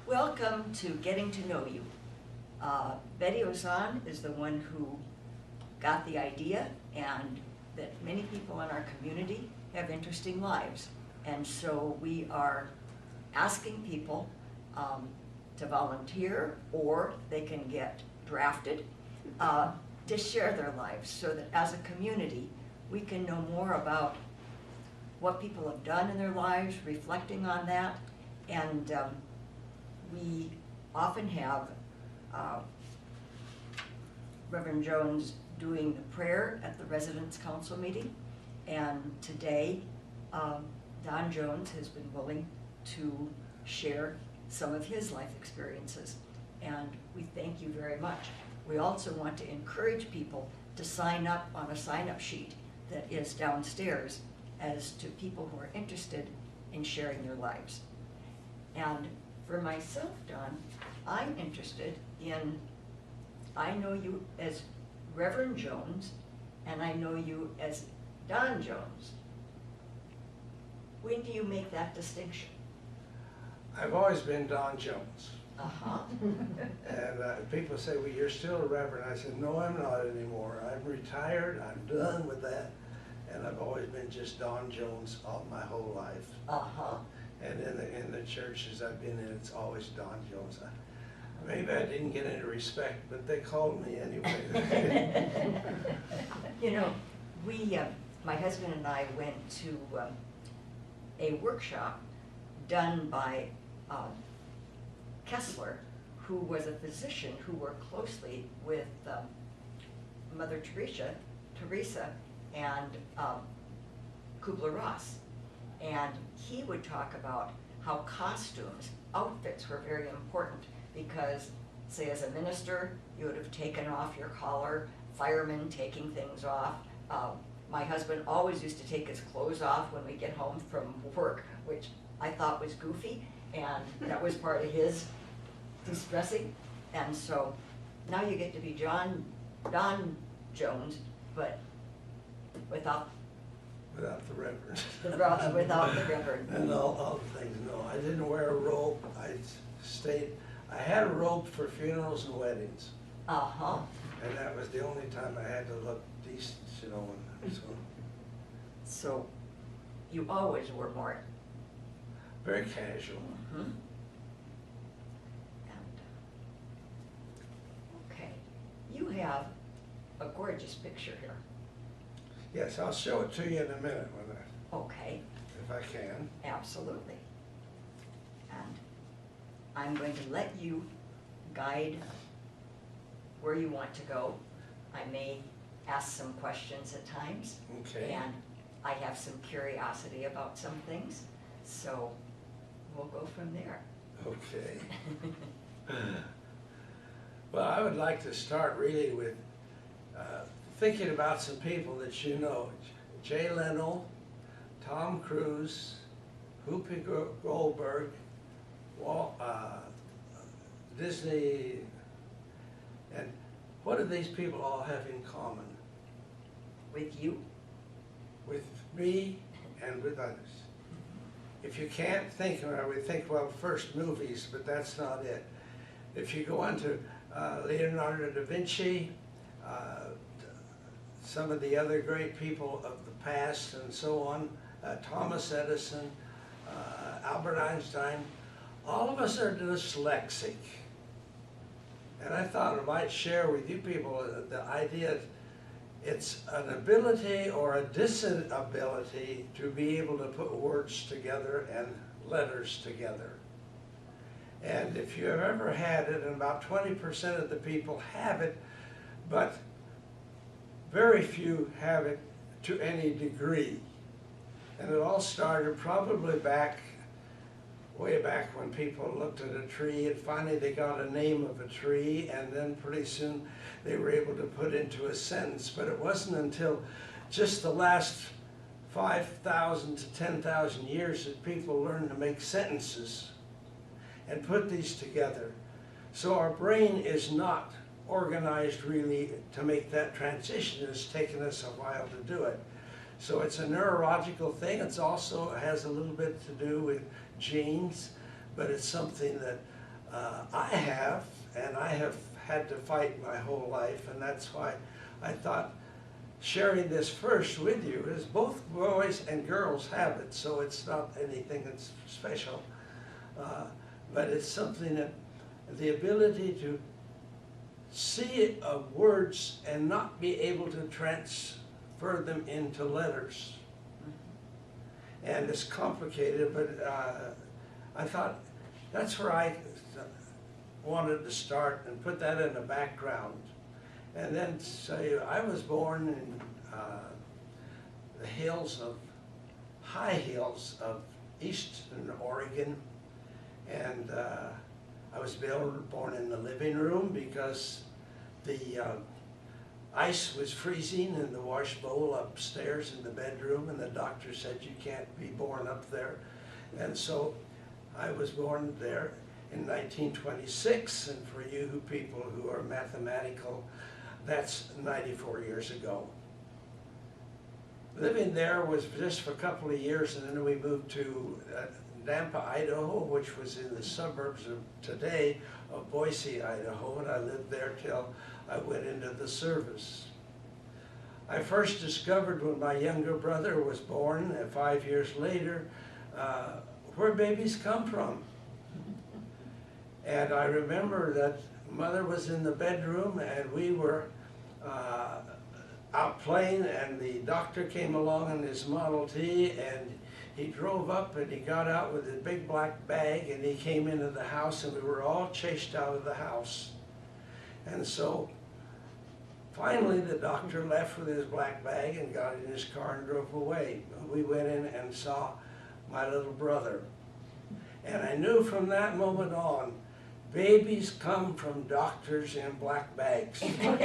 Welcome to Getting to Know You. Betty Ozan is the one who got the idea, and that many people in our community have interesting lives. And so we are asking people to volunteer, or they can get drafted to share their lives, so that as a community, we can know more about what people have done in their lives, reflecting on that. And we often have Reverend Jones doing the prayer at the Residents' Council meeting. And today, Don Jones has been willing to share some of his life experiences. And we thank you very much. We also want to encourage people to sign up on a sign-up sheet that is downstairs as to people who are interested in sharing their lives. And for myself, Don, I'm interested in, I know you as Reverend Jones, and I know you as Don Jones. When do you make that distinction? I've always been Don Jones. Uh-huh. And people say, well, you're still a reverend. I said, no, I'm not anymore. I'm retired, I'm done with that. And I've always been just Don Jones all my whole life. Uh-huh. And in the churches I've been in, it's always Don Jones. Maybe I didn't get any respect, but they called me anyway. You know, my husband and I went to a workshop done by Kessler, who was a physician who worked closely with Mother Teresa and Kubler-Ross. And he would talk about how costumes, outfits were very important because, say, as a minister, you would have taken off your collar, firemen taking things off. My husband always used to take his clothes off when we get home from work, which I thought was goofy, and that was part of his de-stressing. And so now you get to be Don Jones, but without Without the reverend. Without the reverend. And all the things, no. I didn't wear a robe. I had a robe for funerals and weddings. Uh-huh. And that was the only time I had to look decent, you know. So you always were more Very casual. Mm-hmm. And, okay, you have a gorgeous picture here. Yes, I'll show it to you in a minute Okay, if I can. absolutely. And I'm going to let you guide where you want to go. I may ask some questions at times. Okay. And I have some curiosity about some things, so we'll go from there. Okay. Well, I would like to start really with thinking about some people that you know. Jay Leno, Tom Cruise, Whoopi Goldberg, Disney, and what do these people all have in common? With you? With me and with others. If you can't think, I would think, well, first movies, but that's not it. If you go on to Leonardo da Vinci, some of the other great people of the past and so on, Thomas Edison, Albert Einstein, all of us are dyslexic. And I thought I might share with you people the idea it's an ability or a disability to be able to put words together and letters together. And if you have ever had it, and about 20% of the people have it, but very few have it to any degree. And it all started probably way back when people looked at a tree, and finally they got a name of a tree, and then pretty soon they were able to put into a sentence. But it wasn't until just the last 5,000 to 10,000 years that people learned to make sentences and put these together. So our brain is not organized really to make that transition. It's taken us a while to do it. So it's a neurological thing. It also has a little bit to do with genes, but it's something that I have, and I have had to fight my whole life, and that's why I thought sharing this first with you is both boys and girls have it, so it's not anything that's special. But it's something that the ability to see words and not be able to transfer them into letters. And it's complicated, but I thought that's where I wanted to start and put that in the background. And then say, I was born in the high hills of eastern Oregon, and I was born in the living room because the ice was freezing in the wash bowl upstairs in the bedroom, and the doctor said you can't be born up there. And so I was born there in 1926, and for you people who are mathematical, that's 94 years ago. Living there was just for a couple of years, and then we moved to Nampa, Idaho, which was in the suburbs of today of Boise, Idaho, and I lived there till I went into the service. I first discovered when my younger brother was born, and 5 years later, where babies come from. And I remember that mother was in the bedroom and we were out playing, and the doctor came along in his Model T, and he drove up and he got out with his big black bag, and he came into the house, and we were all chased out of the house. And so finally the doctor left with his black bag and got in his car and drove away. We went in and saw my little brother. And I knew from that moment on, babies come from doctors in black bags. And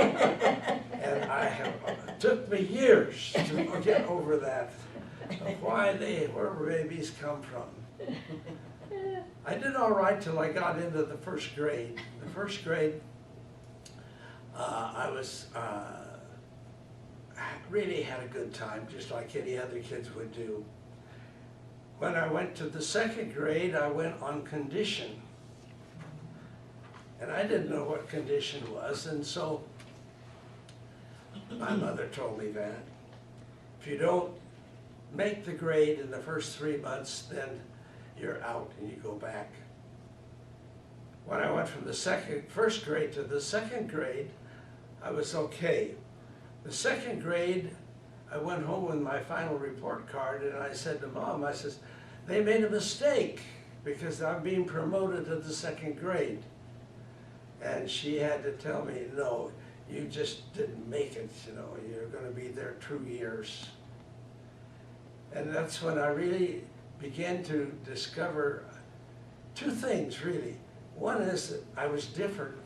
it took me years to get over that, where babies come from. I did all right till I got into the first grade. The first grade, I really had a good time, just like any other kids would do. When I went to the second grade, I went on condition. And I didn't know what condition was, and so my mother told me that if you don't make the grade in the first 3 months, then you're out and you go back. When I went from the first grade to the second grade, I was okay. The second grade, I went home with my final report card, and I said to Mom, I says, they made a mistake because I'm being promoted to the second grade. And she had to tell me, no, you just didn't make it, you're going to be there 2 years. And that's when I really began to discover two things, really. One is that I was different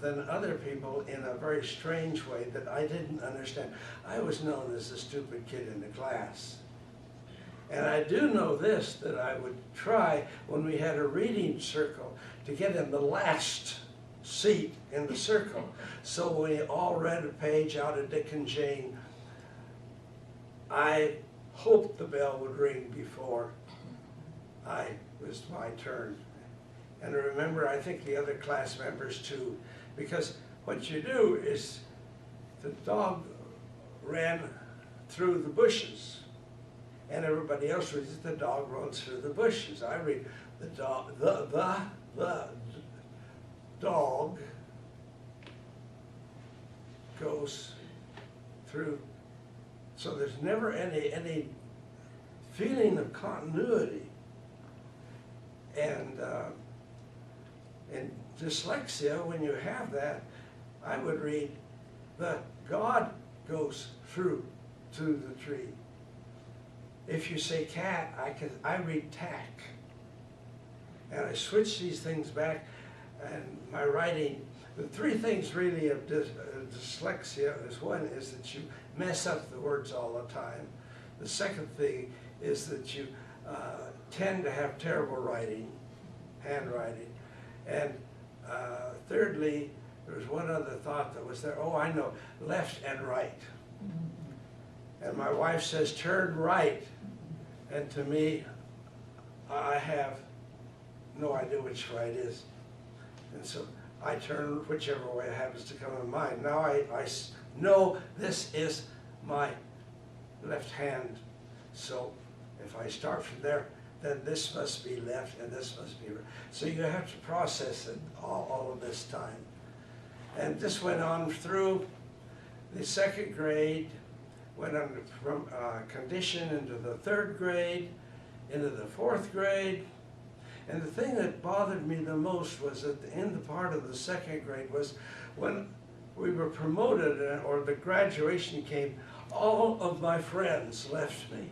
than other people in a very strange way that I didn't understand. I was known as the stupid kid in the class. And I do know this, that I would try, when we had a reading circle, to get in the last seat in the circle. So when we all read a page out of Dick and Jane, I hoped the bell would ring before it was my turn. And I remember, I think the other class members too, because what you do is the dog ran through the bushes, and everybody else reads the dog runs through the bushes. I read the dog, the dog goes through. So there's never any feeling of continuity. And in dyslexia, when you have that, I would read, the God goes through to the tree. If you say cat, I read tack. And I switch these things back, and my writing, the three things really of dyslexia is, one is that you mess up the words all the time. The second thing is that you tend to have terrible handwriting. And thirdly, there was one other thought that was there. Oh, I know, left and right. And my wife says, turn right. And to me, I have no idea which right is. And so I turn whichever way it happens to come in mind. Now I know this is my left hand. So if I start from there, then this must be left and this must be right. So you have to process it all of this time. And this went on through the second grade, went on from condition into the third grade, into the fourth grade. And the thing that bothered me the most was at the end part of the second grade was when we were promoted or the graduation came, all of my friends left me.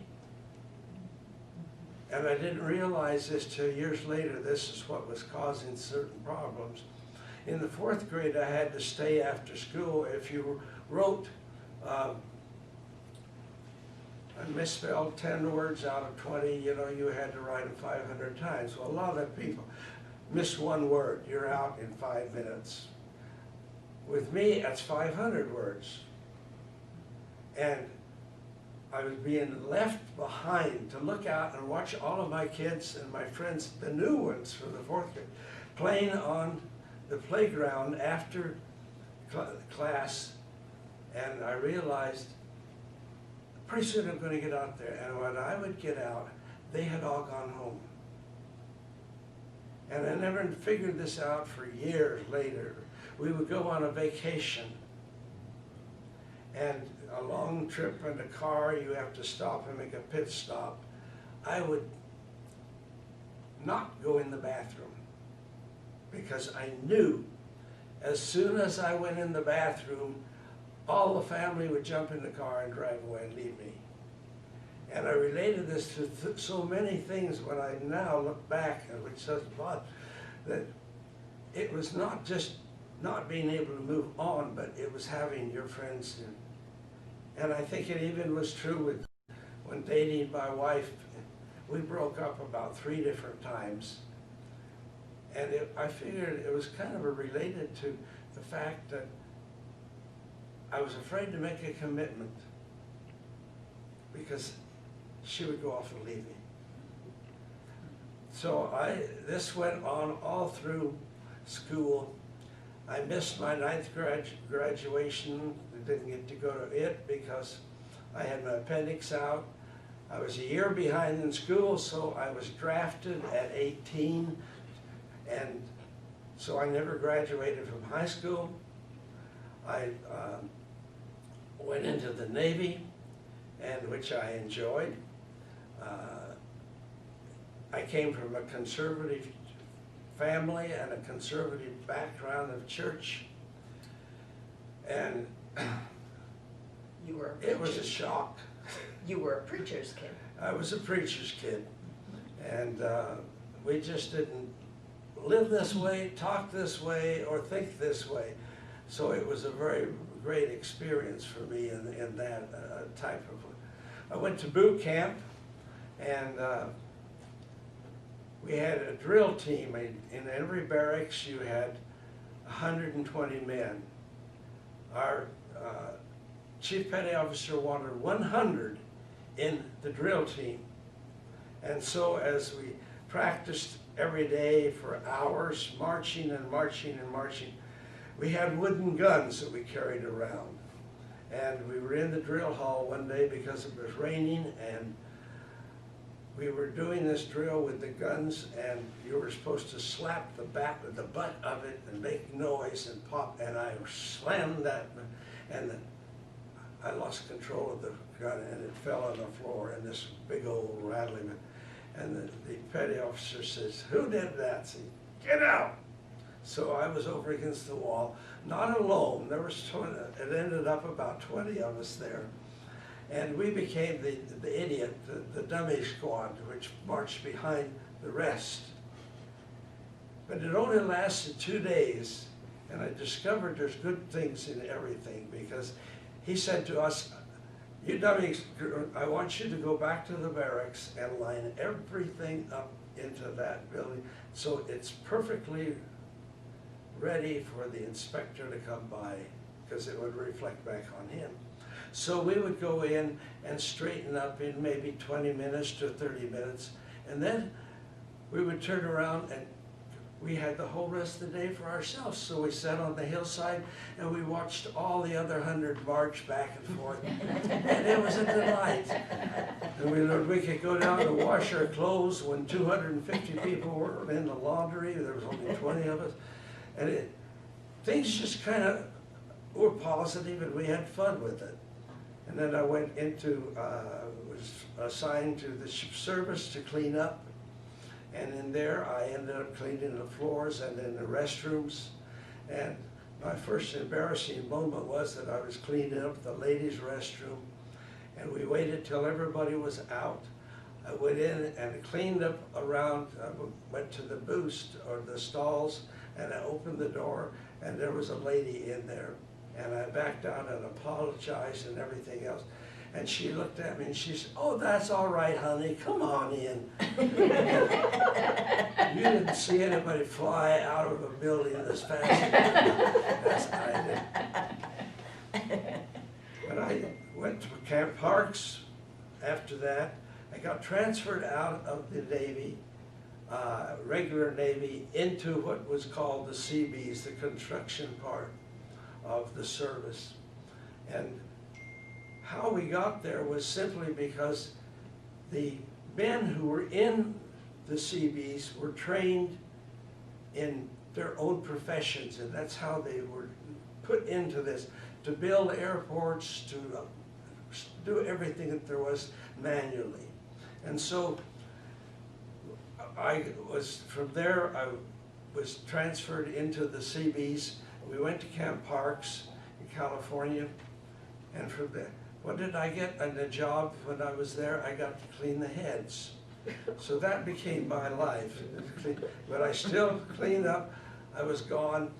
And I didn't realize this till years later. This is what was causing certain problems. In the fourth grade, I had to stay after school. If you wrote and misspelled 10 words out of 20, you know, you had to write them 500 times. Well, a lot of people miss one word. You're out in 5 minutes. With me, that's 500 words. And I was being left behind to look out and watch all of my kids and my friends, the new ones from the fourth grade, playing on the playground after class. And I realized pretty soon I'm going to get out there. And when I would get out, they had all gone home. And I never figured this out for years later. We would go on a vacation, and a long trip in the car, you have to stop and make a pit stop. I would not go in the bathroom because I knew as soon as I went in the bathroom, all the family would jump in the car and drive away and leave me. And I related this to so many things when I now look back, which says a lot, that it was not just not being able to move on, but it was having your friends. And I think it even was true with when dating my wife. We broke up about 3 different times. And I figured it was kind of related to the fact that I was afraid to make a commitment because she would go off and leave me. So this went on all through school. I missed my 9th graduation. I didn't get to go to it because I had my appendix out. I was a year behind in school, so I was drafted at 18, and so I never graduated from high school. I went into the Navy, and which I enjoyed. I came from a conservative family and a conservative background of church, and You were a it was a preacher's shock. You were a preacher's kid. I was a preacher's kid, and we just didn't live this way, talk this way, or think this way. So it was a very great experience for me in that type of. I went to boot camp, and we had a drill team. In every barracks, you had 120 men. Our chief petty officer wanted 100 in the drill team. And so as we practiced every day for hours, marching and marching and marching, we had wooden guns that we carried around. And we were in the drill hall one day because it was raining, and we were doing this drill with the guns, and you were supposed to slap the butt of it and make noise and pop, and I slammed that, and I lost control of the gun, and it fell on the floor, and this big old rattling, and the petty officer says, "Who did that?" I said, "Get out!" So I was over against the wall, not alone. There was 20, it ended up about 20 of us there. And we became the idiot, the dummy squad, which marched behind the rest. But it only lasted 2 days, and I discovered there's good things in everything, because he said to us, "You dummies, I want you to go back to the barracks and line everything up into that building so it's perfectly ready for the inspector to come by, because it would reflect back on him." So we would go in and straighten up in maybe 20 minutes to 30 minutes, and then we would turn around and we had the whole rest of the day for ourselves. So we sat on the hillside and we watched all the other 100 march back and forth. And it was a delight. And we learned we could go down to wash our clothes when 250 people were in the laundry. There was only 20 of us. And things just kind of were positive and we had fun with it. And then I went into, was assigned to the ship service to clean up. And in there, I ended up cleaning the floors and in the restrooms. And my first embarrassing moment was that I was cleaning up the ladies' restroom. And we waited till everybody was out. I went in and cleaned up around, I went to the boost or the stalls, and I opened the door, and there was a lady in there. And I backed out and apologized and everything else. And she looked at me and she said, "Oh, that's all right, honey, come on in." You didn't see anybody fly out of a building as fast as I did. When I went to Camp Parks after that, I got transferred out of the Navy, regular Navy, into what was called the Seabees, the construction part of the service. And how we got there was simply because the men who were in the Seabees were trained in their own professions, and that's how they were put into this, to build airports, to do everything that there was manually. And so from there, I was transferred into the Seabees. We went to Camp Parks in California, and from there, what did I get in the job when I was there? I got to clean the heads. So that became my life. But I still cleaned up. I was gone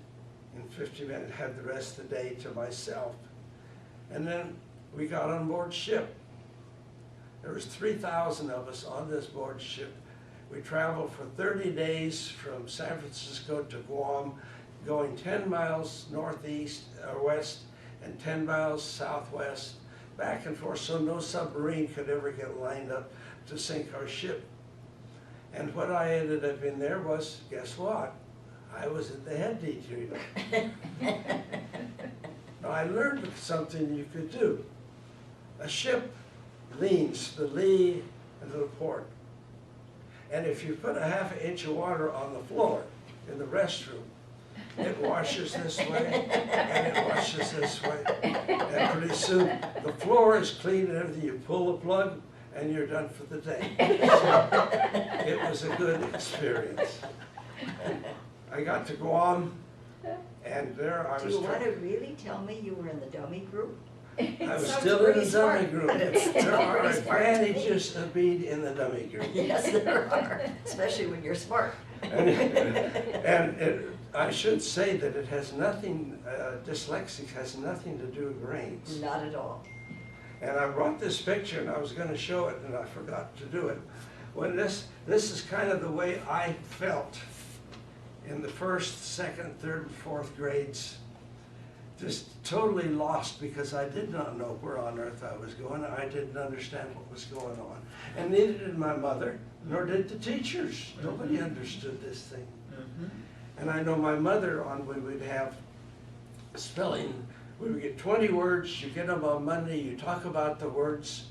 in 50 minutes, had the rest of the day to myself. And then we got on board ship. There was 3,000 of us on this board ship. We traveled for 30 days from San Francisco to Guam, going 10 miles northeast or west and 10 miles southwest, back and forth, so no submarine could ever get lined up to sink our ship. And what I ended up in there was, guess what? I was at the head detealer. Now I learned something you could do. A ship leans to the lee and to the port. And if you put a ½ inch of water on the floor in the restroom, it washes this way and it washes this way. And pretty soon the floor is clean and everything. You pull the plug and you're done for the day. So it was a good experience. I got to Guam, and there I was. Do you want to really tell me you were in the dummy group? I was Sounds still in pretty the dummy smart. group. It's There are pretty smart. advantages of being in the dummy group. Yes, there are, especially when you're smart. And I should say that it has nothing, dyslexic has nothing to do with brains. Not at all. And I brought this picture and I was going to show it and I forgot to do it. When this is kind of the way I felt in the first, second, third, and fourth grades. Just totally lost because I did not know where on earth I was going. I didn't understand what was going on. And neither did my mother, nor did the teachers. Nobody understood this thing. And I know my mother, we would have spelling, we would get 20 words, you get them on Monday, you talk about the words,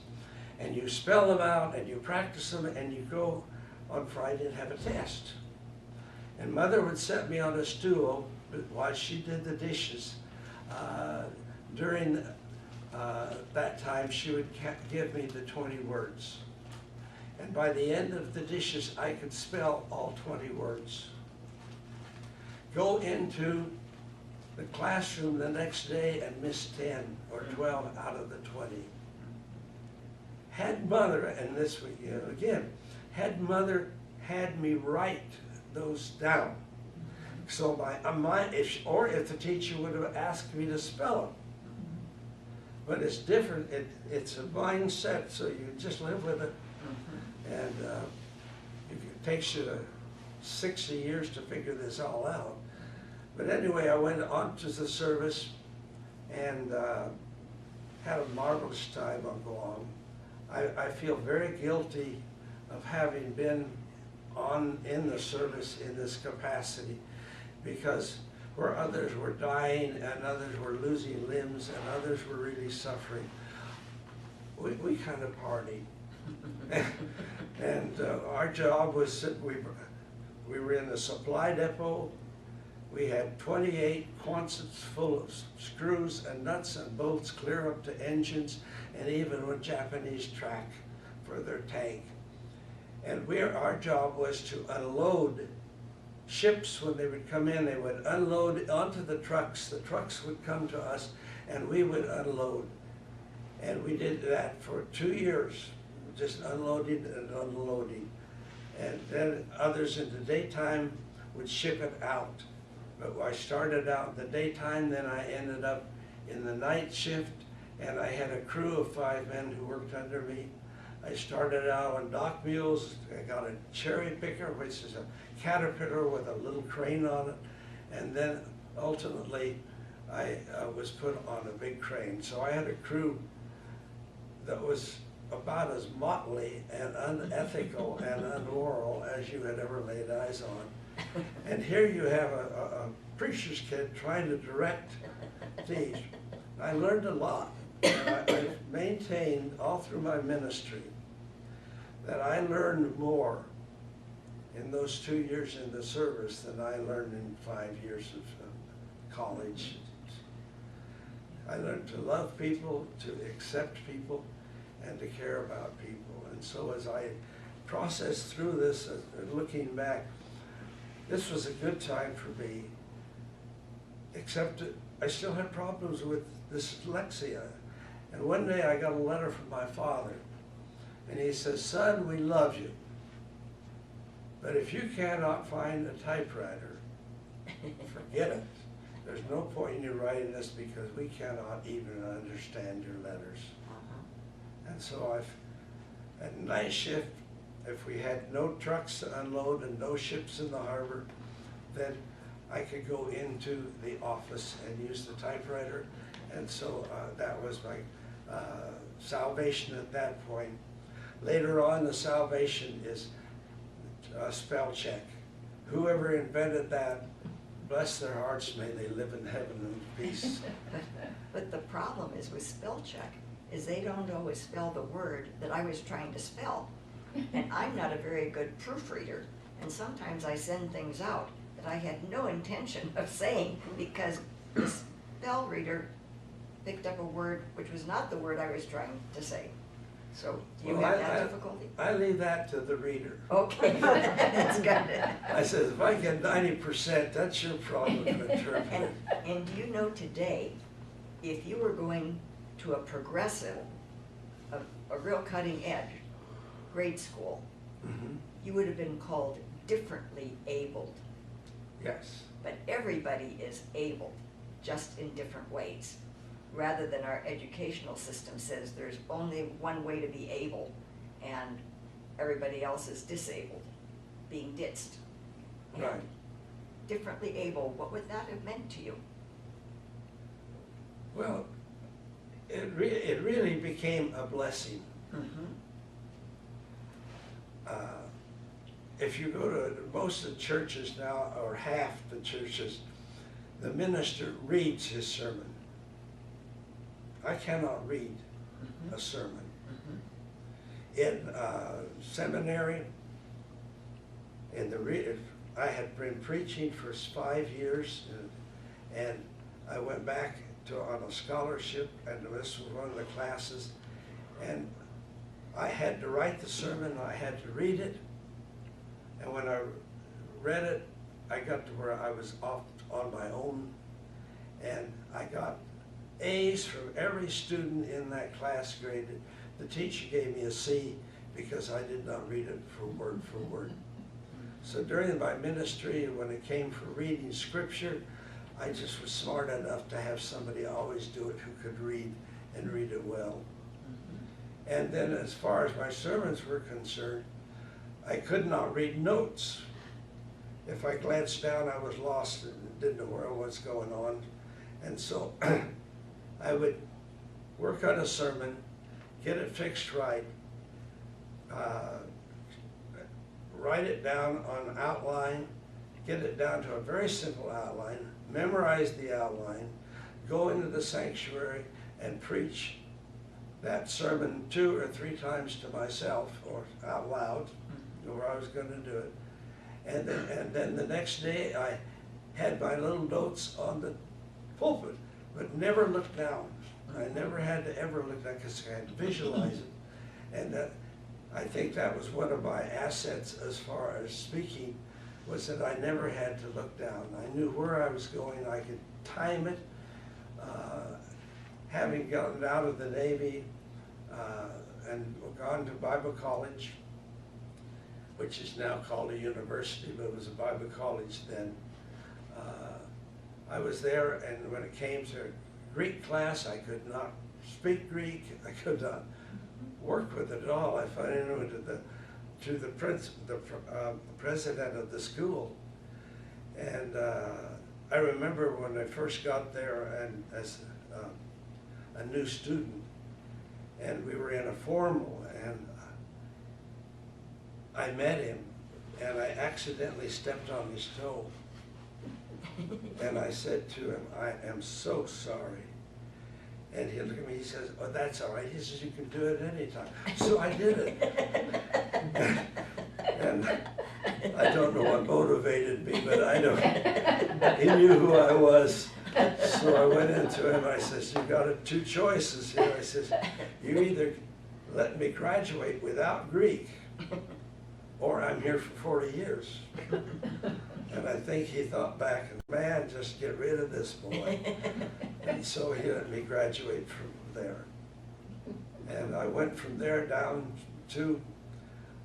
and you spell them out, and you practice them, and you go on Friday and have a test. And Mother would set me on a stool while she did the dishes. During that time, she would give me the 20 words. And by the end of the dishes, I could spell all 20 words. Go into the classroom the next day and miss 10 or 12 out of the 20. Had Mother, and this week, again, had Mother had me write those down. So if the teacher would have asked me to spell them. But it's different, it's a mindset, so you just live with it. And it takes you 60 years to figure this all out. But anyway, I went on to the service and had a marvelous time on Guam. I feel very guilty of having been in the service in this capacity, because where others were dying and others were losing limbs and others were really suffering, we kind of partied. And our job was that we were in the supply depot. We had 28 quonsets full of screws and nuts and bolts clear up to engines, and even with Japanese track for their tank. And our job was to unload ships. When they would come in, they would unload onto the trucks would come to us, and we would unload. And we did that for 2 years, just unloading and unloading. And then others in the daytime would ship it out. But I started out in the daytime, then I ended up in the night shift, and I had a crew of 5 men who worked under me. I started out on dock mules. I got a cherry picker, which is a caterpillar with a little crane on it, and then ultimately I was put on a big crane. So I had a crew that was about as motley and unethical and unmoral as you had ever laid eyes on. And here you have a preacher's kid trying to direct these. I learned a lot. And I've maintained all through my ministry that I learned more in those 2 years in the service than I learned in 5 years of college. I learned to love people, to accept people, and to care about people. And so as I processed through this, looking back, this was a good time for me, except that I still had problems with dyslexia. And one day I got a letter from my father, and he says, "Son, we love you, but if you cannot find a typewriter, forget it. There's no point in you writing this because we cannot even understand your letters." And so at night shift, if we had no trucks to unload and no ships in the harbor, then I could go into the office and use the typewriter. And so that was my salvation at that point. Later on, the salvation is spell check. Whoever invented that, bless their hearts, may they live in heaven in peace. But the problem is with spell check, is they don't always spell the word that I was trying to spell. And I'm not a very good proofreader, and sometimes I send things out that I had no intention of saying because the spell reader picked up a word which was not the word I was trying to say. So do you have that difficulty? I leave that to the reader. Okay, that's good. I said, if I get 90%, that's your problem to interpret. And do you know today, if you were going to a progressive, a real cutting edge grade school, Mhm. you would have been called differently abled. Yes. But everybody is able, just in different ways. Rather than our educational system says there's only one way to be able and everybody else is disabled, being ditched. And Right. differently able, what would that have meant to you? Well, it really became a blessing. Mm-hmm. If you go to most of the churches now, or half the churches, the minister reads his sermon. I cannot read Mm-hmm. a sermon. Mm-hmm. In seminary, I had been preaching for 5 years, and I went back on a scholarship, and this was one of the classes, and I had to write the sermon, I had to read it, and when I read it, I got to where I was off on my own, and I got A's from every student in that class graded. The teacher gave me a C because I did not read it for word. So during my ministry, when it came for reading scripture, I just was smart enough to have somebody always do it who could read and read it well. And then as far as my sermons were concerned, I could not read notes. If I glanced down, I was lost and didn't know where I was going on. And so I would work on a sermon, get it fixed right, write it down on outline, get it down to a very simple outline, memorize the outline, go into the sanctuary and preach that sermon 2 or 3 times to myself or out loud, where I was going to do it. And then the next day I had my little notes on the pulpit, but never looked down. I never had to ever look down because I had to visualize it. And that, I think that was one of my assets as far as speaking, was that I never had to look down. I knew where I was going, I could time it. Having gotten out of the Navy and gone to Bible college, which is now called a university, but it was a Bible college then. I was there, and when it came to Greek class, I could not speak Greek. I could not work with it at all. I finally went to the president of the school, and I remember when I first got there and as a new student, and we were in a formal, and I met him, and I accidentally stepped on his toe. And I said to him, I am so sorry. And he looked at me, he says, oh, that's all right. He says, you can do it anytime. So I did it. And I don't know what motivated me, but I know he knew who I was. So I went into him, I says, you got 2 choices here. I says, you either let me graduate without Greek, or I'm here for 40 years. And I think he thought back, man, just get rid of this boy. And so he let me graduate from there. And I went from there down to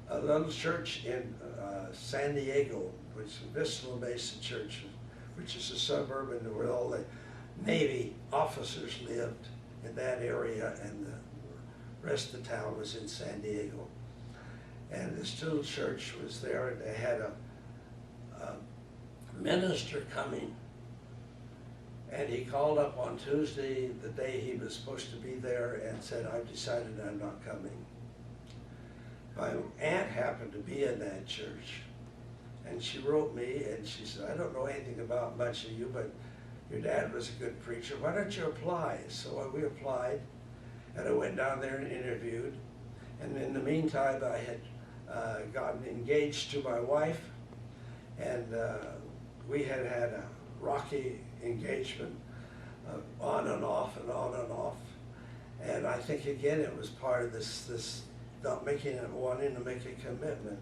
a little church in San Diego, which is Vista Mesa Church, which is a suburb where all the Navy officers lived in that area, and the rest of the town was in San Diego. And this little church was there, and they had a minister coming, and he called up on Tuesday, the day he was supposed to be there, and said, I've decided I'm not coming. My aunt happened to be in that church, and she wrote me, and she said, I don't know anything about much of you, but your dad was a good preacher. Why don't you apply? So we applied, and I went down there and interviewed, and in the meantime, I had gotten engaged to my wife, and we had had a rocky engagement, on and off and on and off. And I think again it was part of this not wanting to make a commitment,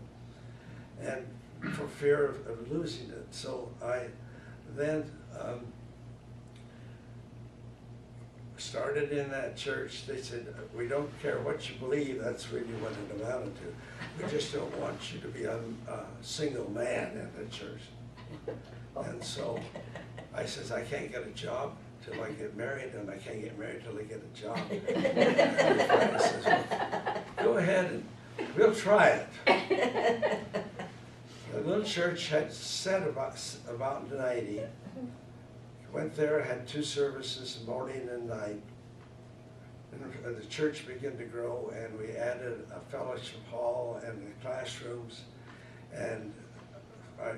and for fear of losing it. So I then started in that church. They said, we don't care what you believe, that's really what it amounted to. We just don't want you to be a single man in the church. And so I says, I can't get a job till I get married, and I can't get married till I get a job. And my friend says, well, go ahead and we'll try it. The little church had set about 90. Went there, had 2 services, morning and night. And the church began to grow, and we added a fellowship hall and the classrooms. And I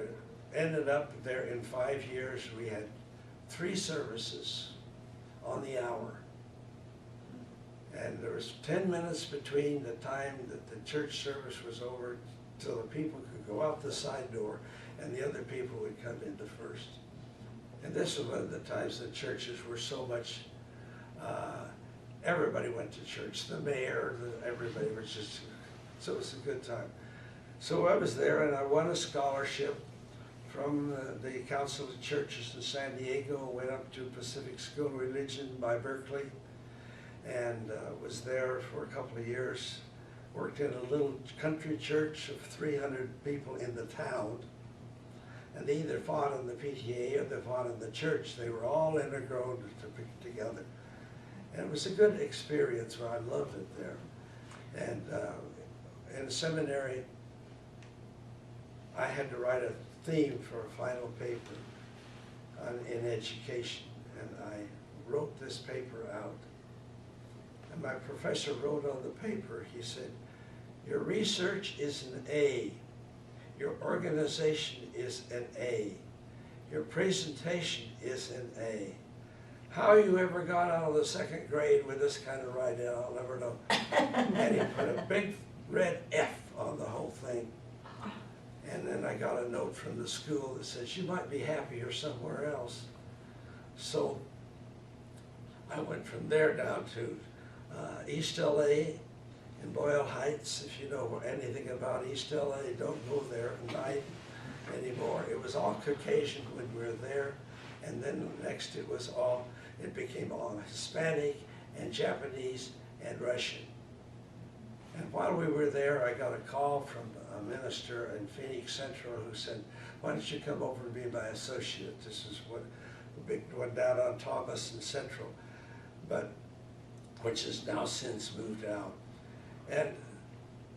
ended up there in 5 years. We had 3 services on the hour. And there was 10 minutes between the time that the church service was over till the people could go out the side door and the other people would come in the first. And this was one of the times the churches were so much, everybody went to church, the mayor, everybody was just, so it was a good time. So I was there, and I won a scholarship from the Council of Churches in San Diego, went up to Pacific School of Religion by Berkeley, and was there for a couple of years. Worked in a little country church of 300 people in the town, and they either fought in the PTA or they fought in the church. They were all integral together. And it was a good experience where I loved it there. And in seminary, I had to write a theme for a final paper in education, and I wrote this paper out. And my professor wrote on the paper, he said, your research is an A, Your organization is an A. Your presentation is an A. How you ever got out of the second grade with this kind of writing, I'll never know. And he put a big red F on the whole thing. And then I got a note from the school that says, you might be happier somewhere else. So I went from there down to East LA in Boyle Heights. If you know anything about East LA, don't go there at night anymore. It was all Caucasian when we were there. And then next it became all Hispanic and Japanese and Russian. And while we were there, I got a call from a minister in Phoenix Central who said, why don't you come over and be my associate? This is what the big one down on Thomas and Central, which has now since moved out. And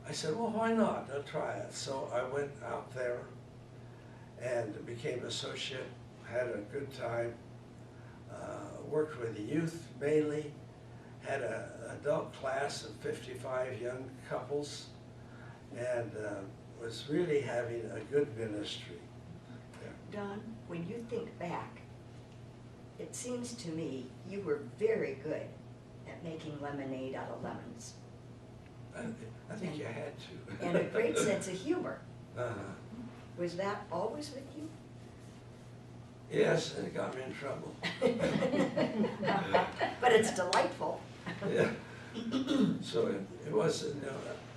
I said, well, why not? I'll try it. So I went out there and became associate, had a good time, worked with the youth mainly, had an adult class of 55 young couples, and was really having a good ministry there. Don, when you think back, it seems to me you were very good at making lemonade out of lemons. I think you had to. And a great sense of humor. Uh-huh. Was that always with you? Yes, and it got me in trouble. But it's delightful. Yeah. So it was,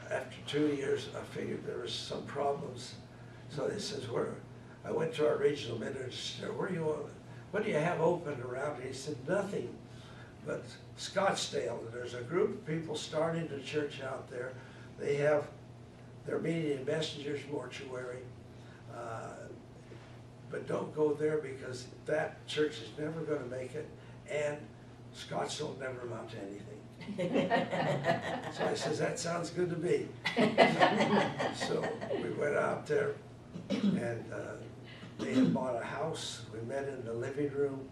after 2 years, I figured there was some problems. So they says, I went to our regional minister, what do you have open around here? He said, nothing but Scottsdale. There's a group of people starting a church out there. They're meeting in Messenger's Mortuary. But don't go there because that church is never going to make it, and Scottsdale never amount to anything. So I says, that sounds good to me. So we went out there, and they had bought a house. We met in the living room.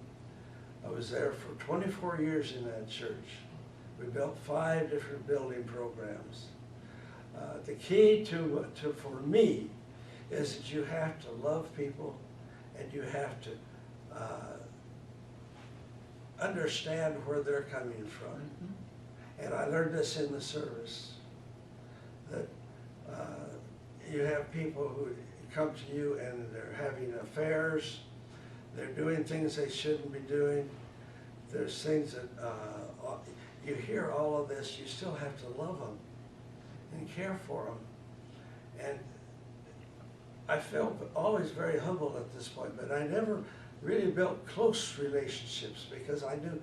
I was there for 24 years in that church. We built 5 different building programs. The key for me is that you have to love people, and you have to understand where they're coming from. Mm-hmm. And I learned this in the service, that you have people who come to you and they're having affairs, they're doing things they shouldn't be doing. There's things that, you hear all of this, you still have to love them and care for them. And I felt always very humble at this point, but I never really built close relationships because I knew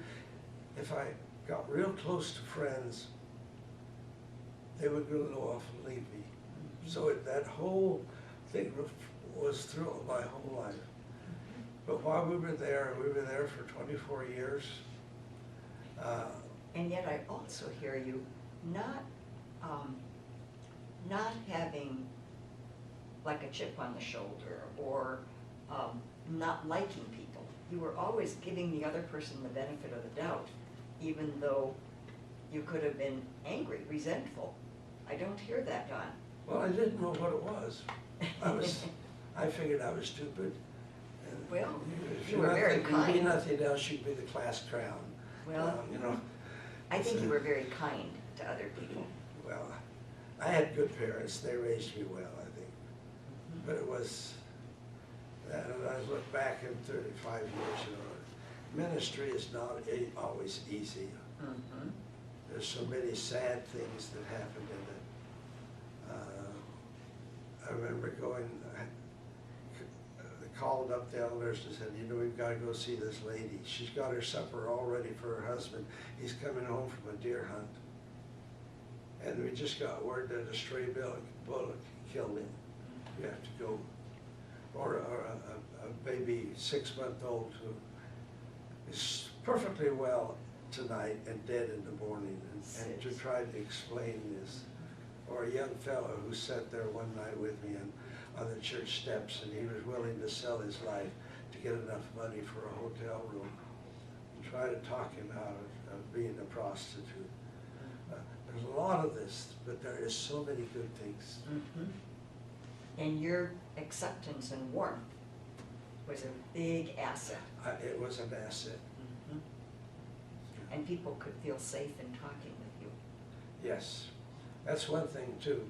if I got real close to friends, they would go off and leave me. So that whole thing was through my whole life. But while we were there for 24 years. And yet I also hear you not having like a chip on the shoulder or not liking people. You were always giving the other person the benefit of the doubt, even though you could have been angry, resentful. I don't hear that, Don. Well, I didn't know what it was. I figured I was stupid. And Well, if you were very You'd be kind. nothing else, you'd be the class clown. Well, I think you were very kind to other people. Well, I had good parents. They raised me well, I think. But it was, and I look back in 35 years, ministry is not always easy. Mm-hmm. There's so many sad things that happened in it. I remember called up the elders and said, we've got to go see this lady. She's got her supper all ready for her husband. He's coming home from a deer hunt. And we just got word that a stray bullock killed him. You have to go. Or a baby 6-month-old who is perfectly well tonight and dead in the morning. And to try to explain this. Or a young fellow who sat there one night with me on the church steps, and he was willing to sell his life to get enough money for a hotel room and try to talk him out of being a prostitute. There's a lot of this, but there is so many good things. Mm-hmm. And your acceptance and warmth was a big asset. It was an asset, Mhm. And people could feel safe in talking with you. yes. That's one thing too,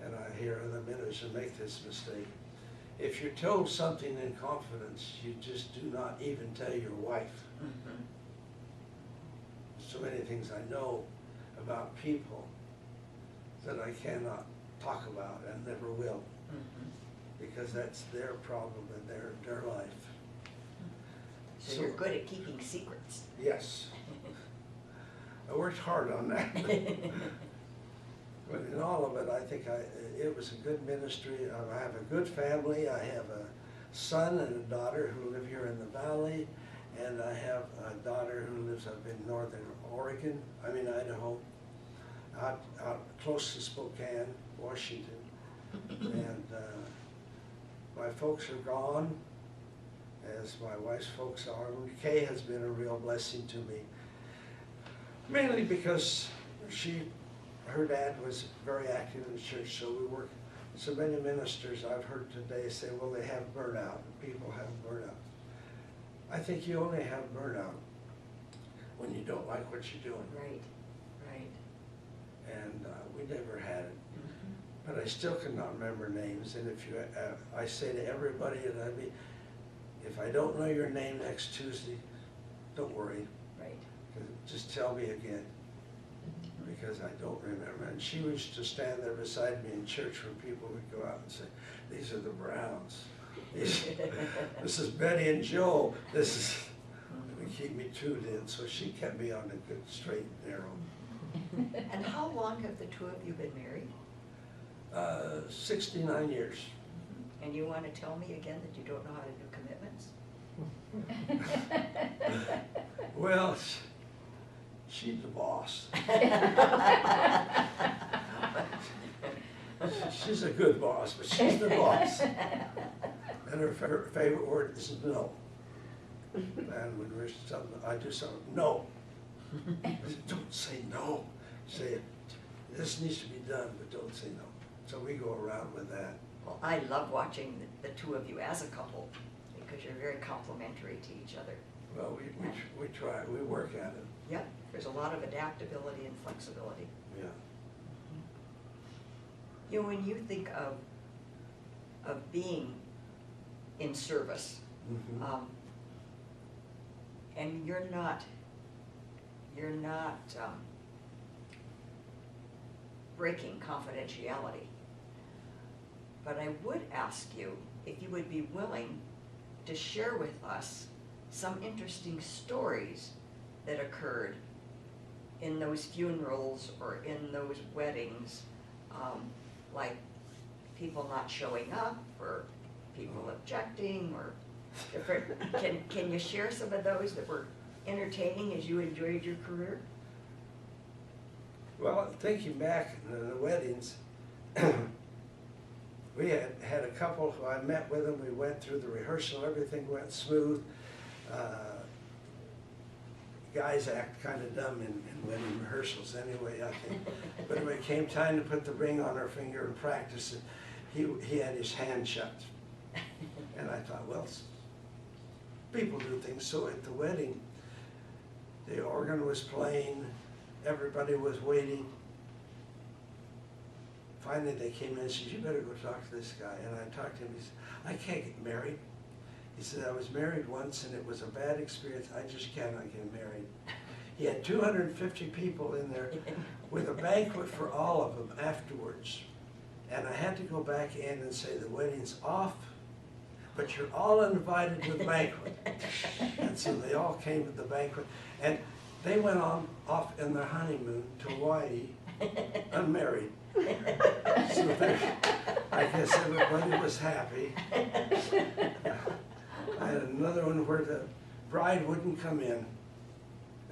and I hear other ministers make this mistake. If you're told something in confidence, you just do not even tell your wife. Mhm. So many things I know about people that I cannot talk about and never will, Mhm. because that's their problem and their life. So you're good at keeping secrets. Yes, I worked hard on that. But in all of it, I think it was a good ministry. I have a good family. I have a son and a daughter who live here in the valley, and I have a daughter who lives up in northern Idaho, out close to Spokane, Washington. And my folks are gone, as my wife's folks are. Kay has been a real blessing to me, mainly because her dad was very active in the church, so we work. So many ministers I've heard today say, well, they have burnout, people have burnout. I think you only have burnout when you don't like what you're doing. Right, right. And we never had it. Mhm. But I still cannot remember names, and if you, I say to everybody that if I don't know your name next Tuesday, don't worry, Right. just tell me again, because I don't remember. And she used to stand there beside me in church when people would go out and say, these are the Browns. This is Betty and Joe. This is, would keep me tuned in, so she kept me on the good straight and narrow. And how long have the two of you been married? 69 years. And you want to tell me again that you don't know how to do commitments? Well, she's the boss. She's a good boss, but she's the boss. And her favorite word is no. And when I do something, no. I said, don't say no. Say, this needs to be done, but don't say no. So we go around with that. Well, I love watching the two of you as a couple because you're very complementary to each other. Well, we try, we work at it. Yep, there's a lot of adaptability and flexibility. Yeah. You know, when you think of being in service, Mhm. and you're not breaking confidentiality, but I would ask you if you would be willing to share with us some interesting stories that occurred in those funerals or in those weddings, like people not showing up or people objecting or different. Can you share some of those that were entertaining as you enjoyed your career? Well, thinking back to the weddings, we had a couple who I met with them. We went through the rehearsal, everything went smooth. Guys act kind of dumb in wedding rehearsals anyway, I think. But when it came time to put the ring on her finger and practice it, he had his hand shut. And I thought, well, people do things. So at the wedding, the organ was playing, everybody was waiting. Finally, they came in and said, you better go talk to this guy. And I talked to him, he said, I can't get married. He said, I was married once and it was a bad experience, I just cannot get married. He had 250 people in there with a banquet for all of them afterwards. And I had to go back in and say, the wedding's off, but you're all invited to the banquet. And so they all came to the banquet. And they went off in their honeymoon to Hawaii, unmarried. So I guess everybody was happy. I had another one where the bride wouldn't come in,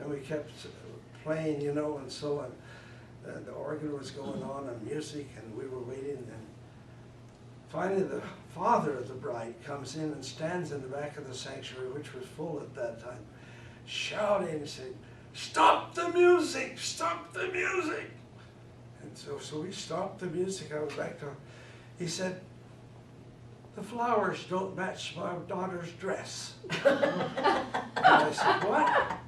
and we kept playing, you know, and so on. The organ was going on and music, and we were waiting, and finally the father of the bride comes in and stands in the back of the sanctuary, which was full at that time, shouting and saying, stop the music, stop the music. And so we stopped the music. I was back to him. He said, the flowers don't match my daughter's dress. And I said, what?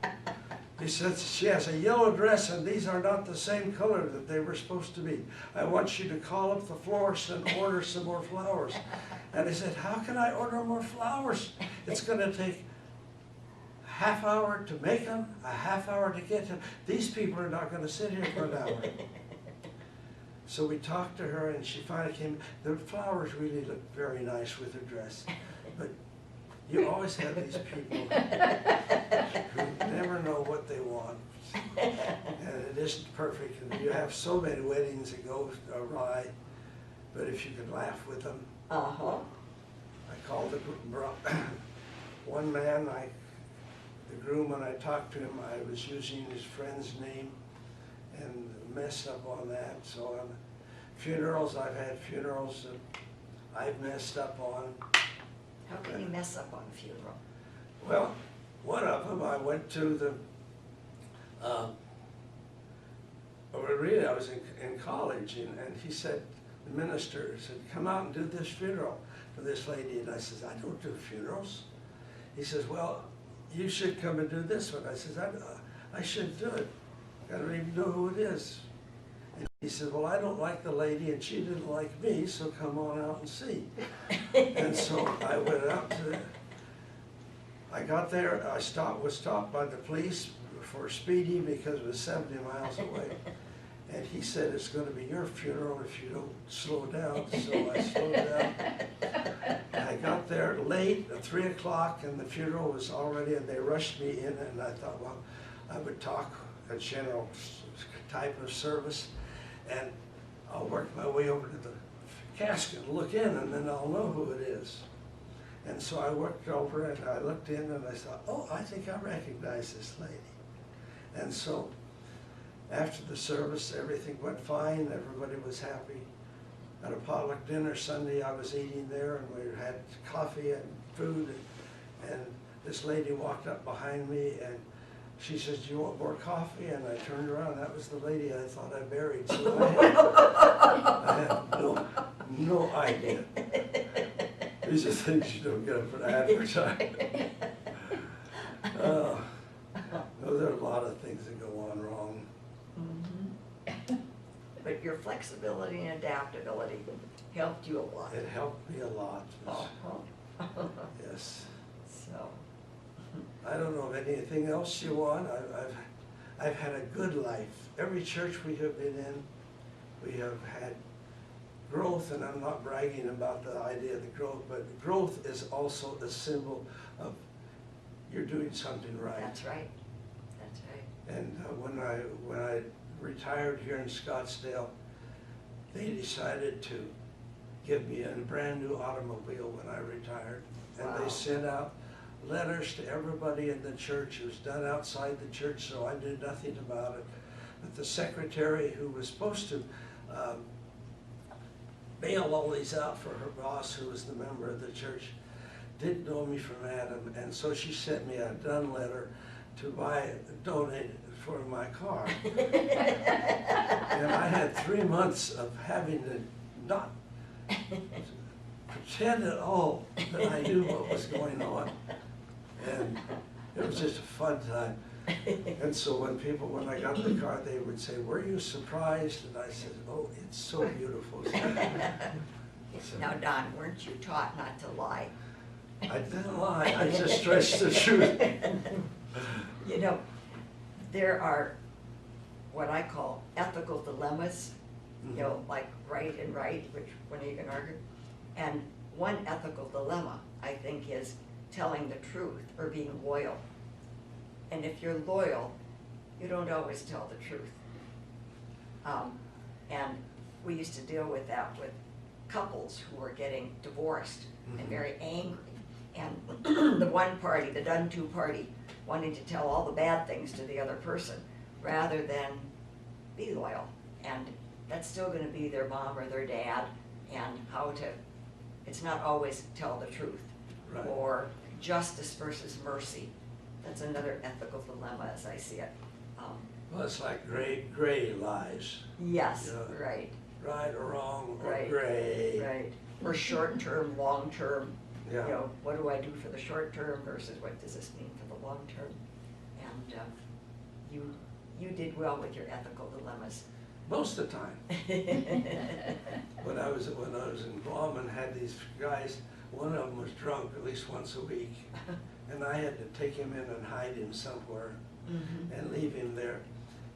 He said, she has a yellow dress and these are not the same color that they were supposed to be. I want you to call up the florist and order some more flowers. And I said, how can I order more flowers? It's gonna take a half hour to make them, a half hour to get them. These people are not gonna sit here for an hour. So we talked to her and she finally came. The flowers really looked very nice with her dress. But you always have these people who never know what they want. And it isn't perfect. And you have so many weddings that go awry. But if you can laugh with them. Uh-huh. I called one man, the groom, when I talked to him, I was using his friend's name and messed up on that. So on funerals, I've had funerals that I've messed up on. How can you mess up on a funeral? Well, one of them, I went to the, really I was in college, and he said, the minister said, come out and do this funeral for this lady. And I says, I don't do funerals. He says, well, you should come and do this one. I says, I should do it. I don't even know who it is. And he said, well, I don't like the lady and she didn't like me, so come on out and see. And so I went out to I got there, was stopped by the police for speeding because it was 70 miles away. And he said, it's gonna be your funeral if you don't slow down. So I slowed down. And I got there late at 3 o'clock and the funeral was already, and they rushed me in, and I thought, well, I would talk a general type of service, and I'll work my way over to the casket and look in, and then I'll know who it is. And so I worked over and I looked in and I thought, oh, I think I recognize this lady. And so after the service, everything went fine, everybody was happy. At a potluck dinner Sunday, I was eating there and we had coffee and food, and this lady walked up behind me and she says, do you want more coffee? And I turned around, that was the lady I thought I buried. So I had no idea. These are things you don't get up for advertising. There are a lot of things that go on wrong. Mm-hmm. But your flexibility and adaptability helped you a lot. It helped me a lot. Uh-huh. Yes. So. I don't know of anything else you want. I've had a good life. Every church we have been in, we have had growth, and I'm not bragging about the idea of the growth, but growth is also a symbol of you're doing something right. That's right. That's right. And when I retired here in Scottsdale, they decided to give me a brand new automobile when I retired. And Wow. They sent out letters to everybody in the church. It was done outside the church, so I did nothing about it. But the secretary who was supposed to mail all these out for her boss, who was the member of the church, didn't know me from Adam, and so she sent me a done letter to donate for my car. And I had 3 months of having to not pretend at all that I knew what was going on. And it was just a fun time. And so when I got the car, they would say, were you surprised? And I said, oh, it's so beautiful. So, Now, Don, weren't you taught not to lie? I didn't lie, I just stretched the truth. You know, there are what I call ethical dilemmas, you know, like right and right, which one you can argue. And one ethical dilemma, I think, is telling the truth or being loyal. And if you're loyal, you don't always tell the truth. And we used to deal with that with couples who were getting divorced and very angry. And the one party, the done-to party, wanting to tell all the bad things to the other person rather than be loyal. And that's still going to be their mom or their dad, and it's not always tell the truth. Right. Or justice versus mercy. That's another ethical dilemma as I see it. Well, it's like gray lies. Yes, Yeah. right. Right or wrong or Right. gray. Right. for short term, long term. Yeah. You know, what do I do for the short term versus what does this mean for the long term? And you did well with your ethical dilemmas. Most of the time. When I was in Guam and had these guys, one of them was drunk at least once a week, and I had to take him in and hide him somewhere Mhm. and leave him there.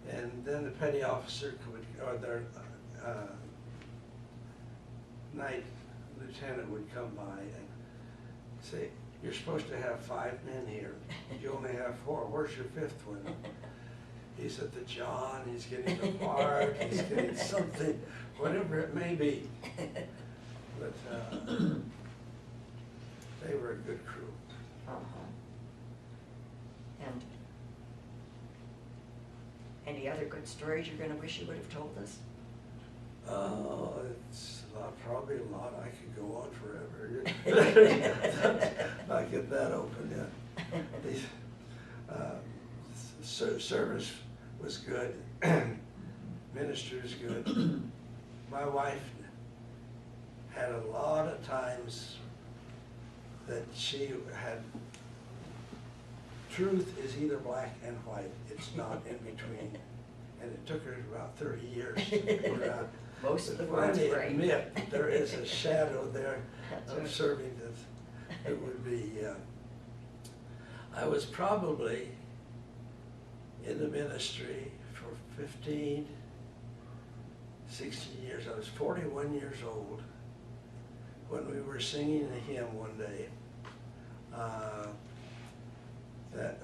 And then the petty officer would, or their night lieutenant would come by and say, "You're supposed to have 5 men here. You only have 4. Where's your 5th one?" He's at the John, he's getting the Bart, he's getting something, whatever it may be. But they were a good crew. Uh-huh. And any other good stories you're gonna wish you would have told us? Oh, it's a lot, probably a lot. I could go on forever. I get that open, yeah. The service was good. Ministry was good. My wife had a lot of times that she had, truth is either black and white. It's not in between. And it took her about 30 years to figure out. Most of the to world's finally brain. admit that there is a shadow there That's of right. serving that it would be, I was probably in the ministry for 15, 16 years. I was 41 years old when we were singing a hymn one day, that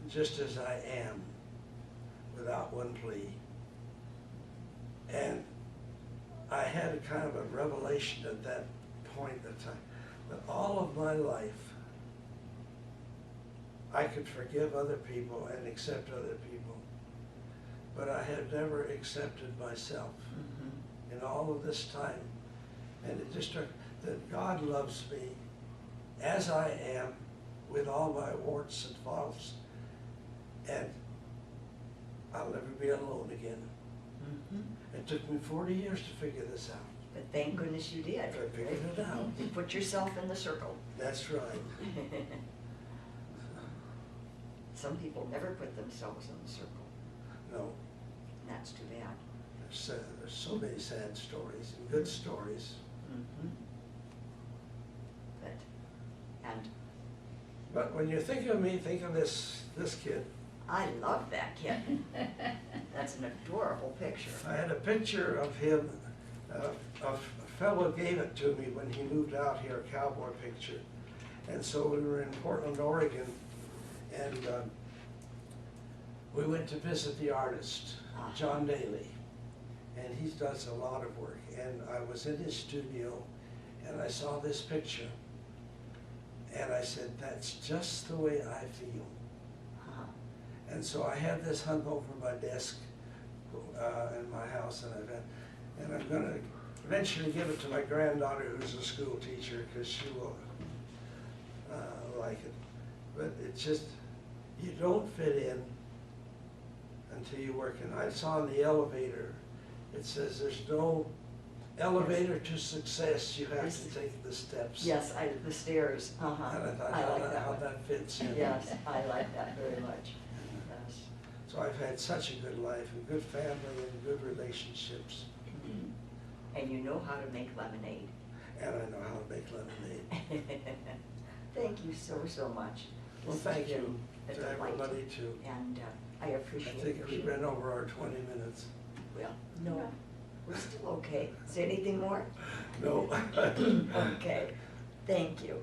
just as I am, without one plea. And I had a kind of a revelation at that point that all of my life, I could forgive other people and accept other people, but I had never accepted myself Mhm. in all of this time. And it just struck that God loves me as I am, with all my warts and faults, and I'll never be alone again. Mhm. It took me 40 years to figure this out. But thank goodness you did. I figured it out. You put yourself in the circle. That's right. Some people never put themselves in the circle, No, and that's too bad. there's so many sad stories and good stories. Mhm. And But when you think of me, think of this kid. I love that kid. That's an adorable picture. I had a picture of him, a fellow gave it to me when he moved out here, a cowboy picture. And so we were in Portland, Oregon, and we went to visit the artist, John Daly. And he does a lot of work. And I was in his studio, and I saw this picture. And I said, that's just the way I feel. Uh-huh. And so I had this hung over my desk in my house, and I'm going to eventually give it to my granddaughter, who's a school teacher, because she will like it. But it's just, you don't fit in until you work in. I saw in the elevator, it says there's no elevator to success, you have to take the steps. Yes, the stairs, uh-huh. And I thought I like how one. that fits in. Yes, I like that very much. Yes. So I've had such a good life, and good family, and good relationships, And you know how to make lemonade. and I know how to make lemonade. Thank you so, so much. Well, This has thank you been a to delight, everybody too. And I I appreciate think your we've been over our 20 minutes. Well, no, we're still okay. Say anything more? No. Okay, thank you.